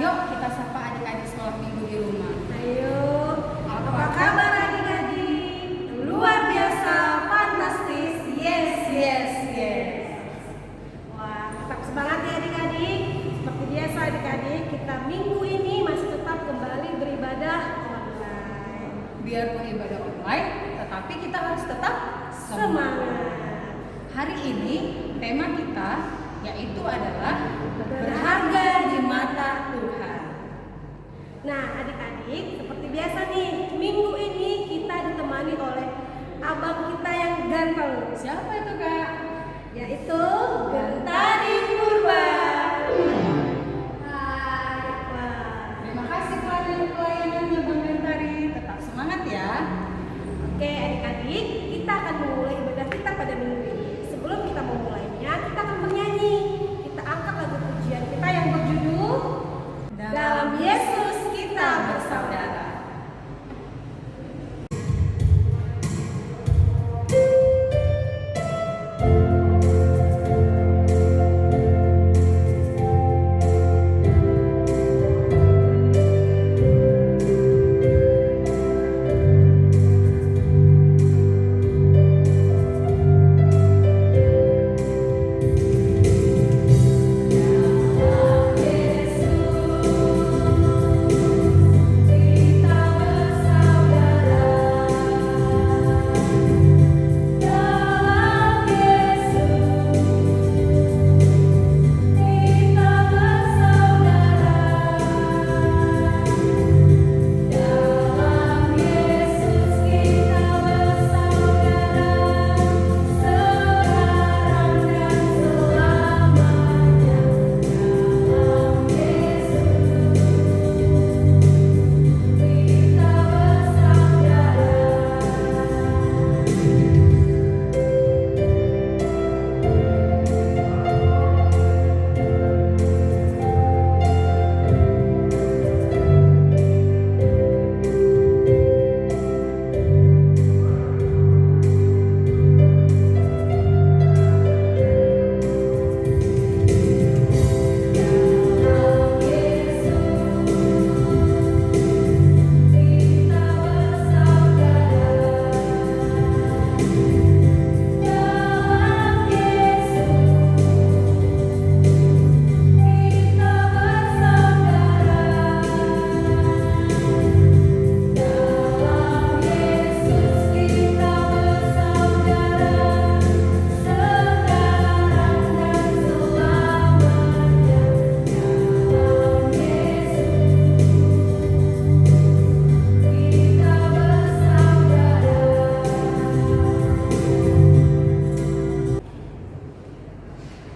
Yuk kita sapa adik-adik sekolah minggu di rumah. Ayo, apa kabar adik-adik? Luar biasa, fantastis, yes, yes, yes. Wah, tetap semangat ya adik-adik. Seperti biasa adik-adik, kita minggu ini masih tetap kembali beribadah online. Biarpun ibadah online, tetapi kita harus tetap Semangat. Hari ini tema kita yaitu adalah berharga di mata Tuhan. Nah adik-adik, seperti biasa nih, minggu ini kita ditemani oleh abang kita yang ganteng. Siapa itu Kak? Yaitu Gentari Purba. Hai. Wah. Terima kasih pelayanannya Bang Gentari. Tetap semangat ya. Oke adik-adik, kita akan memulai ibadah kita pada minggu ini. Sebelum kita memulainya, kita akan bernyanyi. Kita angkat lagu pujian kita yang berjudul Dalam Yesus Kita Bersaudara.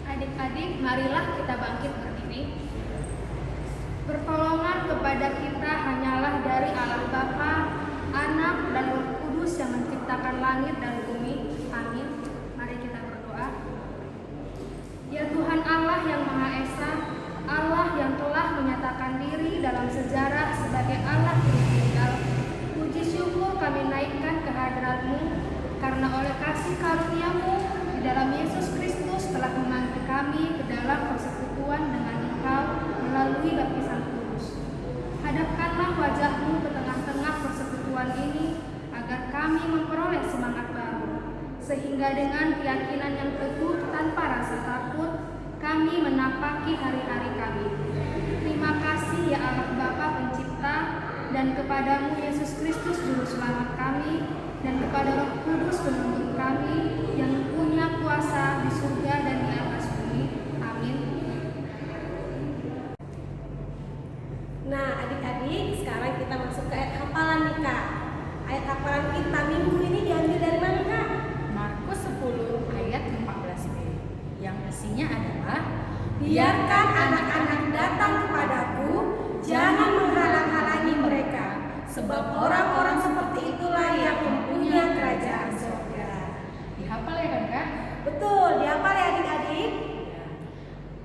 Adik-adik, marilah kita bangkit berdiri. Pertolongan kepada kita hanyalah dari Allah Bapa, Anak, dan Roh Kudus yang menciptakan langit dan bumi. Amin. Mari kita berdoa. Ya Tuhan Allah yang Maha Esa, Allah yang telah menyatakan diri dalam sejarah sebagai Allah Tritunggal, puji syukur kami naikkan ke hadirat-Mu, karena oleh kasih karunia-Mu di dalam Yesus Kristus telah memanggil kami ke dalam persekutuan dengan Engkau melalui baptisan kudus. Hadapkanlah wajah-Mu ke tengah-tengah persekutuan ini, agar kami memperoleh semangat baru, sehingga dengan keyakinan yang teguh tanpa rasa takut, kami menapaki hari-hari kami. Terima kasih ya Allah Bapa Pencipta, dan kepadamu Yesus Kristus Juru Selamat kami, dan kepada Roh Kudus penuntun kami yang punya kuasa di surga dan di atas bumi. Amin. Nah adik-adik, sekarang kita masuk ke ayat hafalan nih Kak. Ayat hafalan kita minggu ini diambil dari mana Kak? Markus 10 ayat 14b yang isinya adalah Biarkan anak-anak datang kepadaku, jangan menghalang-halangi mereka, sebab orang-orang seperti itulah yang mempunyai kerajaan surga. dihafal ya kan Kak? Betul, dihafal ya adik-adik?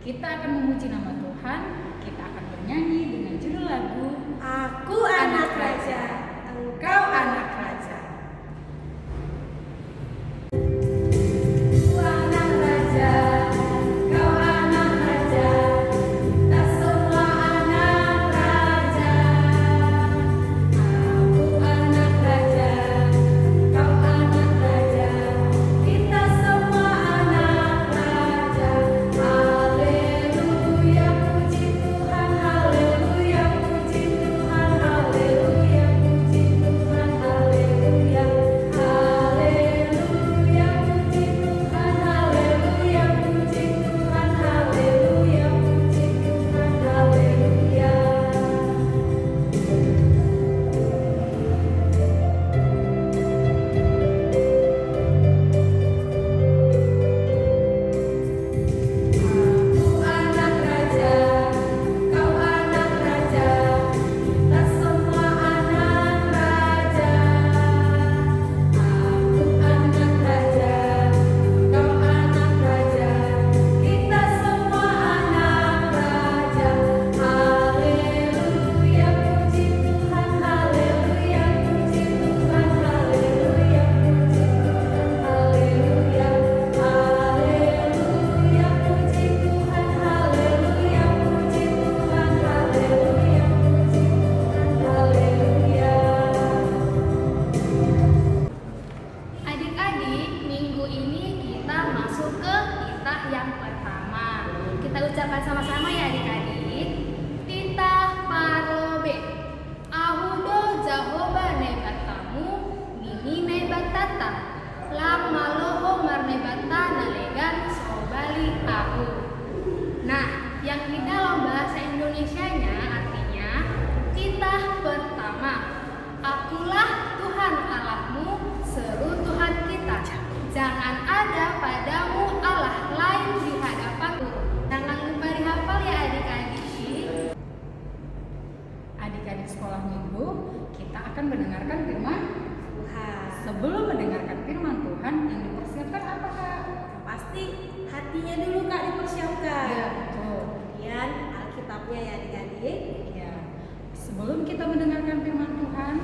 Kita akan memuji nama Tuhan, kita akan bernyanyi dengan judul lagu Aku anak raja, engkau anak raja. Aku anak raja, kau anak raja, tak adik-adik. Ya, sebelum kita mendengarkan firman Tuhan,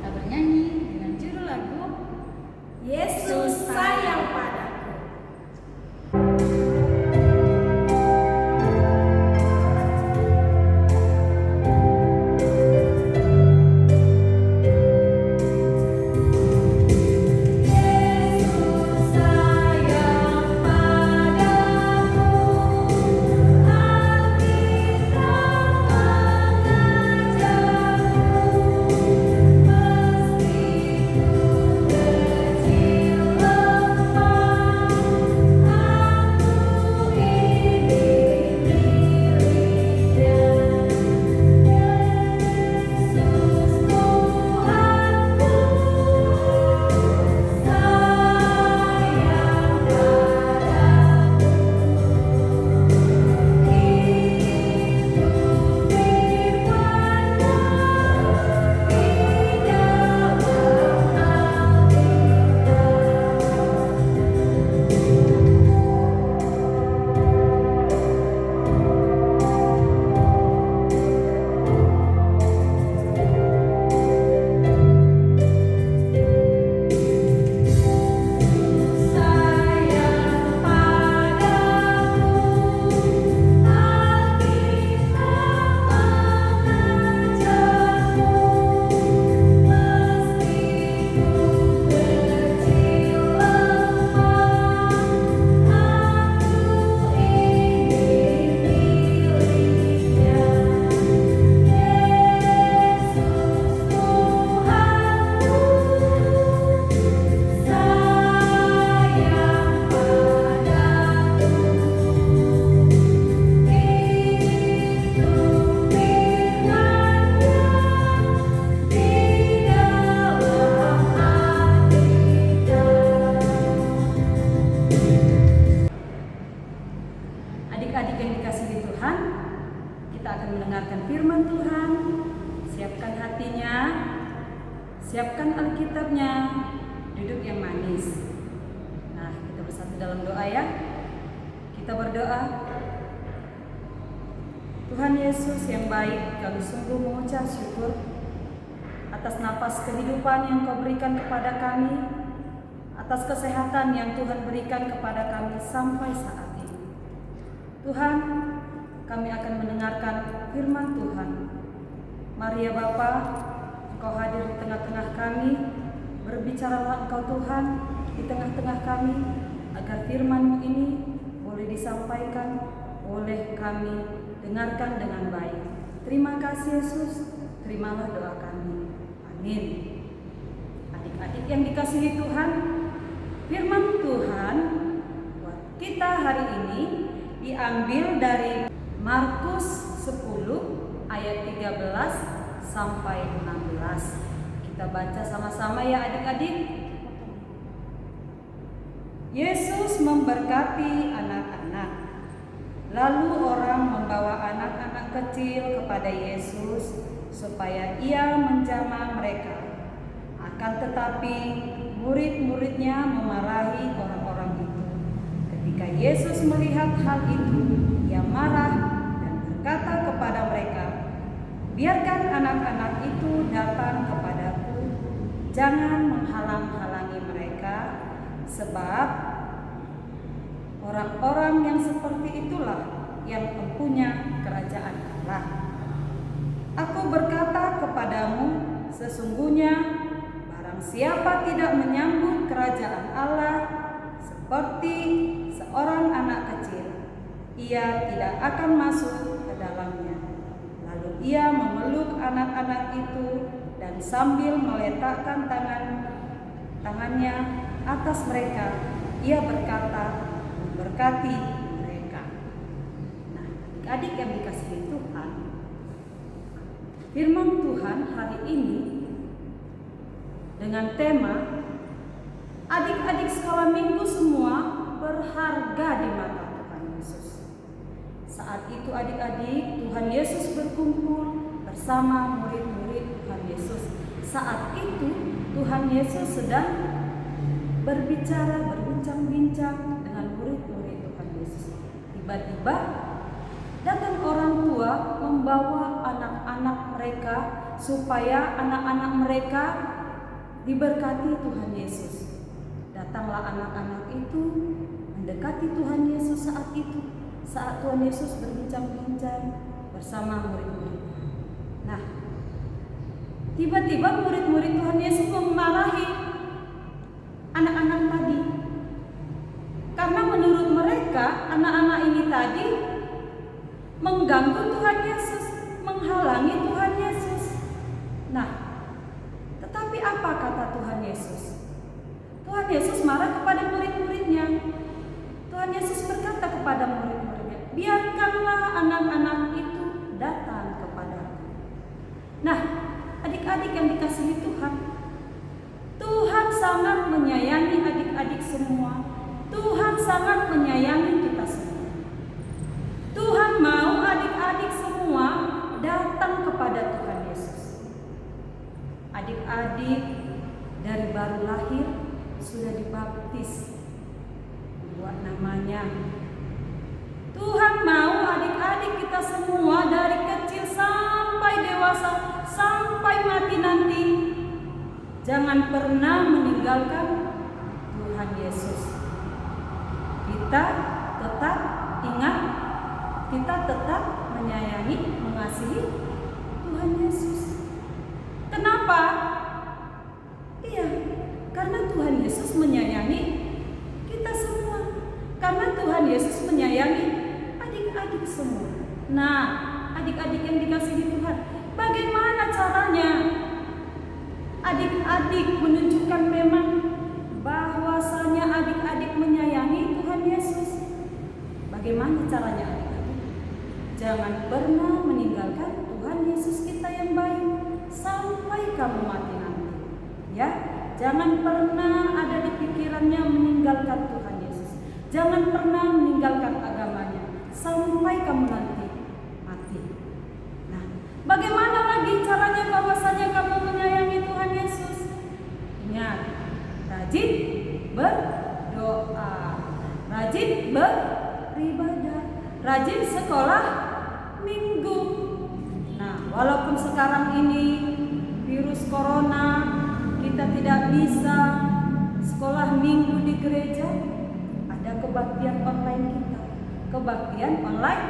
kita bernyanyi dengan judul lagu Yesus sayang padaku. Adik-adik yang dikasihi Tuhan, kita akan mendengarkan firman Tuhan. Siapkan hatinya, siapkan Alkitabnya, duduk yang manis. Nah, kita bersatu dalam doa ya. Kita berdoa. Tuhan Yesus yang baik, kami sungguh mengucap syukur atas napas kehidupan yang Kau berikan kepada kami, atas kesehatan yang Tuhan berikan kepada kami sampai saat ini. Tuhan, kami akan mendengarkan firman Tuhan. Mari ya Bapa, Engkau hadir di tengah-tengah kami, berbicaralah Engkau Tuhan di tengah-tengah kami, agar firman-Mu ini boleh disampaikan, boleh kami dengarkan dengan baik. Terima kasih Yesus, terimalah doa kami. Amin. Adik-adik yang dikasihi Tuhan, firman Tuhan buat kita hari ini diambil dari Markus 10 ayat 13 sampai 16. Kita baca sama-sama ya adik-adik. Yesus memberkati anak-anak. Lalu orang membawa anak-anak kecil kepada Yesus supaya ia menjamah mereka. Akan tetapi murid-muridnya memarahi orang-orang itu. Ketika Yesus melihat hal itu, ia marah dan berkata kepada mereka, "Biarkan anak-anak itu datang kepadaku, jangan menghalang-halangi mereka, sebab orang-orang yang seperti itulah yang mempunyai kerajaan Allah. Aku berkata kepadamu, sesungguhnya barang siapa tidak menyambut kerajaan Allah seperti seorang anak kecil, ia tidak akan masuk ke dalamnya." Lalu ia memeluk anak-anak itu dan sambil meletakkan tangannya atas mereka, ia berkata, "Berkati mereka." Nah, adik-adik yang dikasihi Tuhan, firman Tuhan hari ini dengan tema adik-adik sekolah minggu semua berharga di mata Tuhan Yesus. Saat itu adik-adik, Tuhan Yesus berkumpul bersama murid-murid Tuhan Yesus. Saat itu Tuhan Yesus sedang berbincang-bincang dengan murid-murid Tuhan Yesus. Tiba-tiba datang orang tua tua membawa anak-anak mereka supaya anak-anak mereka diberkati Tuhan Yesus. Datanglah anak-anak itu mendekati Tuhan Yesus saat itu, saat Tuhan Yesus berbincang-bincang bersama murid-muridnya. Nah, tiba-tiba murid-murid Tuhan Yesus memarahi anak-anak tadi. Karena menurut mereka, anak-anak ini tadi mengganggu Tuhan Yesus, menghalangi Tuhan Yesus. Nah, tetapi apa kata Tuhan Yesus? Tuhan Yesus marah kepada murid-muridnya. Tuhan Yesus berkata kepada murid-muridnya, biarkanlah anak-anak itu datang kepadaku. Nah, adik-adik yang dikasihi Tuhan, Tuhan sangat menyayangi adik-adik semua. Tuhan sangat menyayangi kita semua. Tuhan mau adik-adik semua datang kepada Tuhan Yesus. Adik-adik dari baru lahir sudah dibaptis, buat namanya. Tuhan mau adik-adik kita semua dari kecil sampai dewasa, sampai mati nanti, jangan pernah meninggalkan Tuhan Yesus. Kita tetap ingat, kita tetap menyayangi, mengasihi Tuhan Yesus. Kenapa? Iya, karena Tuhan Yesus menyayangi kita semua. Karena Tuhan Yesus menyayangi adik-adik semua. Nah, adik-adik yang dikasihi Tuhan, bagaimana caranya adik-adik menunjukkan memang bahwasanya adik-adik menyayangi Tuhan Yesus? Bagaimana caranya adik-adik? Jangan pernah meninggalkan Tuhan Yesus kita yang baik sampai kamu mati nanti. Ya, jangan pernah ada di pikirannya meninggalkan Tuhan Yesus. Jangan pernah meninggalkan agamanya sampai kamu nanti mati. Nah, bagaimana lagi caranya bahwasanya kamu menyayangi Tuhan Yesus? Ingat, rajin berdoa, rajin beribadah, rajin sekolah minggu. Nah, walaupun sekarang ini virus corona, kita tidak bisa sekolah minggu di gereja, ada kebaktian online kita, kebaktian online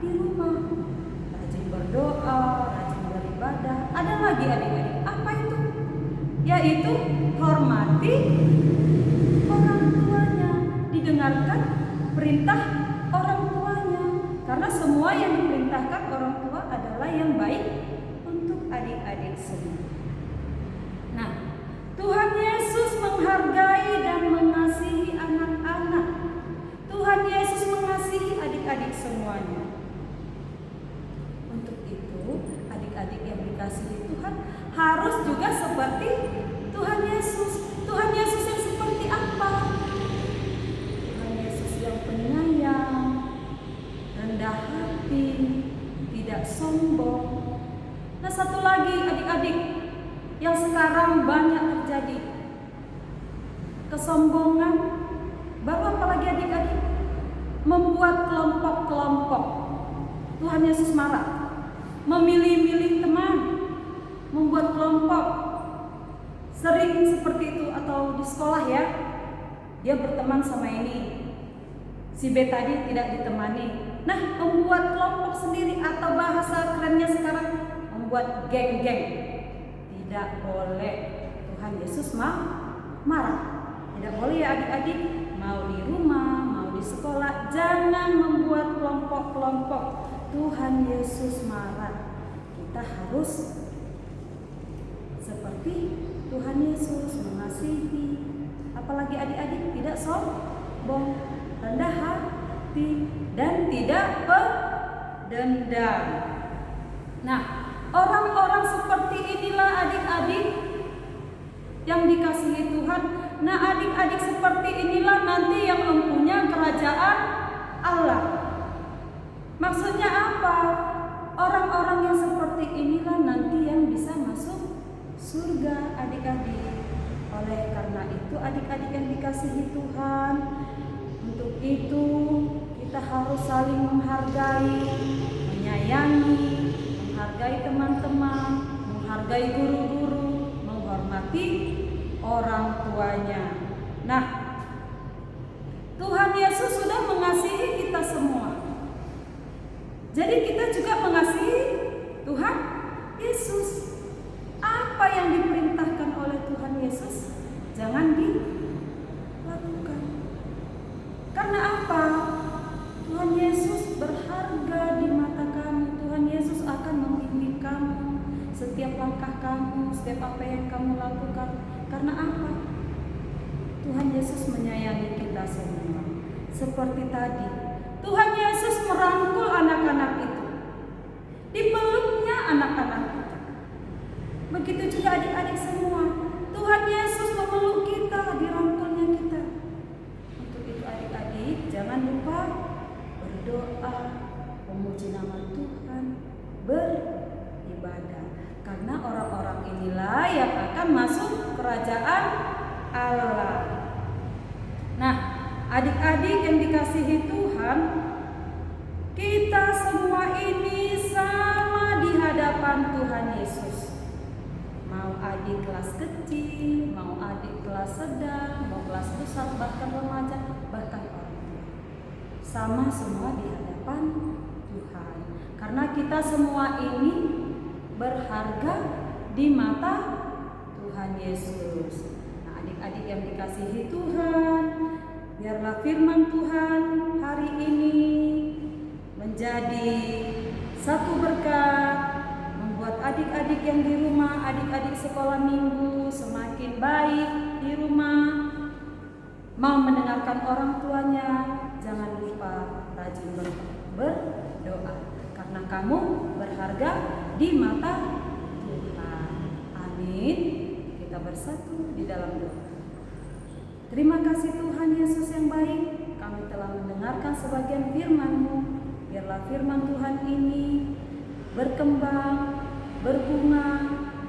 di rumah. Rajin berdoa, rajin beribadah. Ada lagi adik-adik, apa itu? Yaitu hormati orang tuanya, didengarkan perintah orang tuanya. Karena semua yang diperintahkan orang tua adalah yang baik untuk adik-adik semua. Nah, Tuhan Yesus menghargai dan mengasihi anak-anak. Tuhan Yesus mengasihi adik-adik semuanya. Untuk itu, adik-adik yang dikasihi Tuhan harus juga seperti Tuhan Yesus. Tuhan Yesus yang seperti apa? Tuhan Yesus yang penyayang, rendah hati, tidak sombong. Nah, satu lagi adik-adik yang sekarang banyak terjadi, kesombongan. Baru apalagi adik-adik? Membuat kelompok-kelompok. Tuhan Yesus marah. Memilih-milih teman, membuat kelompok. Sering seperti itu, atau di sekolah ya, dia berteman sama ini, si B tadi tidak ditemani. Nah, membuat kelompok sendiri, atau bahasa kerennya sekarang membuat geng-geng. Tidak boleh. Tuhan Yesus marah. Tidak boleh ya adik-adik, mau di rumah, mau di sekolah, jangan membuat kelompok-kelompok. Tuhan Yesus marah. Kita harus seperti Tuhan Yesus, mengasihi. Apalagi adik-adik, tidak sombong, rendah hati, dan tidak dendam. Nah, orang-orang seperti inilah adik-adik yang dikasihi Tuhan. Nah, adik-adik seperti inilah nanti yang mempunyai kerajaan Allah. Maksudnya apa? Orang-orang yang seperti inilah nanti yang bisa masuk surga, adik-adik. Oleh karena itu, adik-adik yang dikasihi Tuhan, untuk itu kita harus saling menghargai, menyayangi, menghargai teman-teman, menghargai guru-guru, menghormati orang tuanya. Nah, Tuhan Yesus sudah mengasihi kita semua. Jadi kita juga mengasihi Tuhan Yesus. Apa yang diperintahkan oleh Tuhan Yesus jangan dilakukan. Karena apa? Tuhan Yesus berharga di mata kami. Tuhan Yesus akan membimbing kamu setiap langkah kamu, setiap apa yang kamu lakukan. Karena apa? Tuhan Yesus menyayangi kita semua. Seperti tadi, Tuhan Yesus merangkul anak-anak itu, dipeluknya anak-anak itu. Begitu juga adik-adik semua. Tuhan Yesus memeluk kita, dirangkulnya kita. Untuk itu adik-adik jangan lupa berdoa, memuji nama Tuhan, beribadah. Karena orang-orang inilah yang akan masuk kerajaan Allah. Nah, adik-adik yang dikasihi Tuhan, kita semua ini sama di hadapan Tuhan Yesus. Mau adik kelas kecil, mau adik kelas sedang, mau kelas besar, bahkan remaja, bahkan orang tua. Sama semua di hadapan Tuhan. Karena kita semua ini berharga di mata Tuhan Yesus. Nah, adik-adik yang dikasihi Tuhan, biarlah firman Tuhan hari ini menjadi satu berkat, membuat adik-adik yang di rumah, adik-adik sekolah minggu semakin baik di rumah. Mau mendengarkan orang tuanya, jangan lupa rajin berdoa, karena kamu berharga di mata Tuhan. Amin. Kita bersatu di dalam doa. Terima kasih Tuhan Yesus yang baik, kami telah mendengarkan sebagian firman-Mu. Biarlah firman Tuhan ini berkembang, berbunga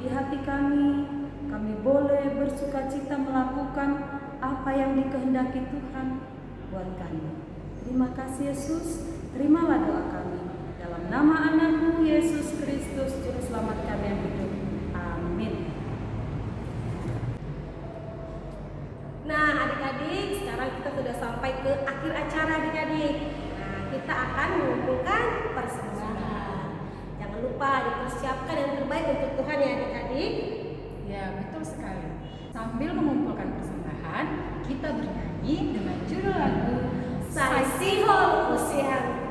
di hati kami. Kami boleh bersukacita melakukan apa yang dikehendaki Tuhan buat kami. Terima kasih Yesus, terimalah doa kami. Dalam nama anak-Mu Yesus Kristus, Juru Selamat kami yang hidup. Amin. Nah, adik-adik, sekarang kita sudah sampai ke akhir acara adik-adik. Nah, kita akan mengumpulkan persembahan. Jangan lupa dipersiapkan yang terbaik untuk Tuhan ya adik-adik. Ya, betul sekali. Sambil mengumpulkan persembahan, kita bernyanyi dengan judul lagu Sai Sihol Usihan.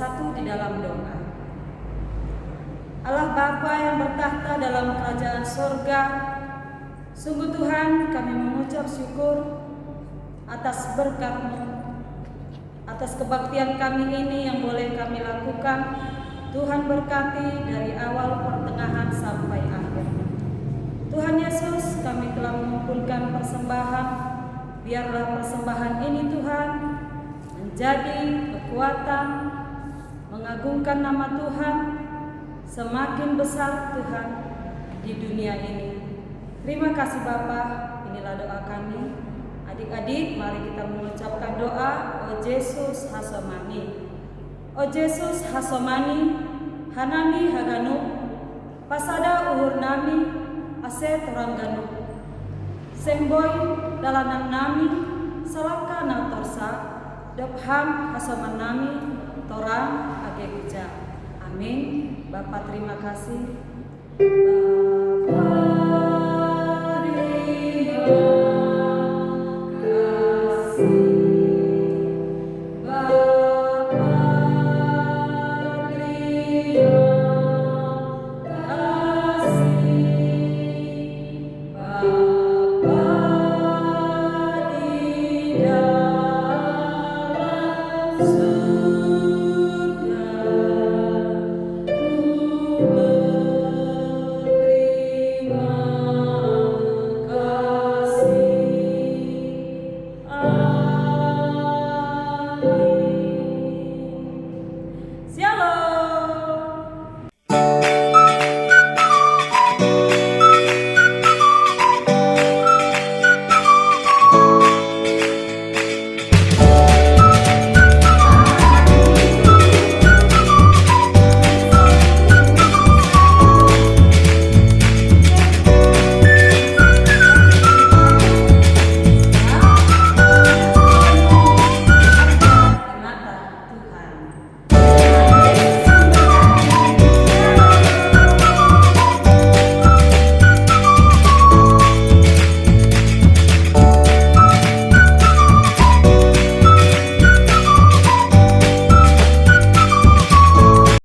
bersatu di dalam doa. Allah Bapa yang bertahta dalam kerajaan sorga, sungguh Tuhan kami mengucap syukur atas berkat-Mu, atas kebaktian kami ini yang boleh kami lakukan. Tuhan berkati dari awal pertengahan sampai akhir. Tuhan Yesus, kami telah mengumpulkan persembahan. Biarlah persembahan ini Tuhan menjadi kekuatan, mengagungkan nama Tuhan, semakin besar Tuhan di dunia ini. Terima kasih Bapa, inilah doa kami. Adik-adik, mari kita mengucapkan doa, O Yesus Hasomani. O Yesus Hasomani, hanami haganu, pasada uhur nami, ase torangganu. Sengboy dalanan nami, salaka na torsa, dopham hasoman nami, torang age uja. Amin. Bapak terima kasih.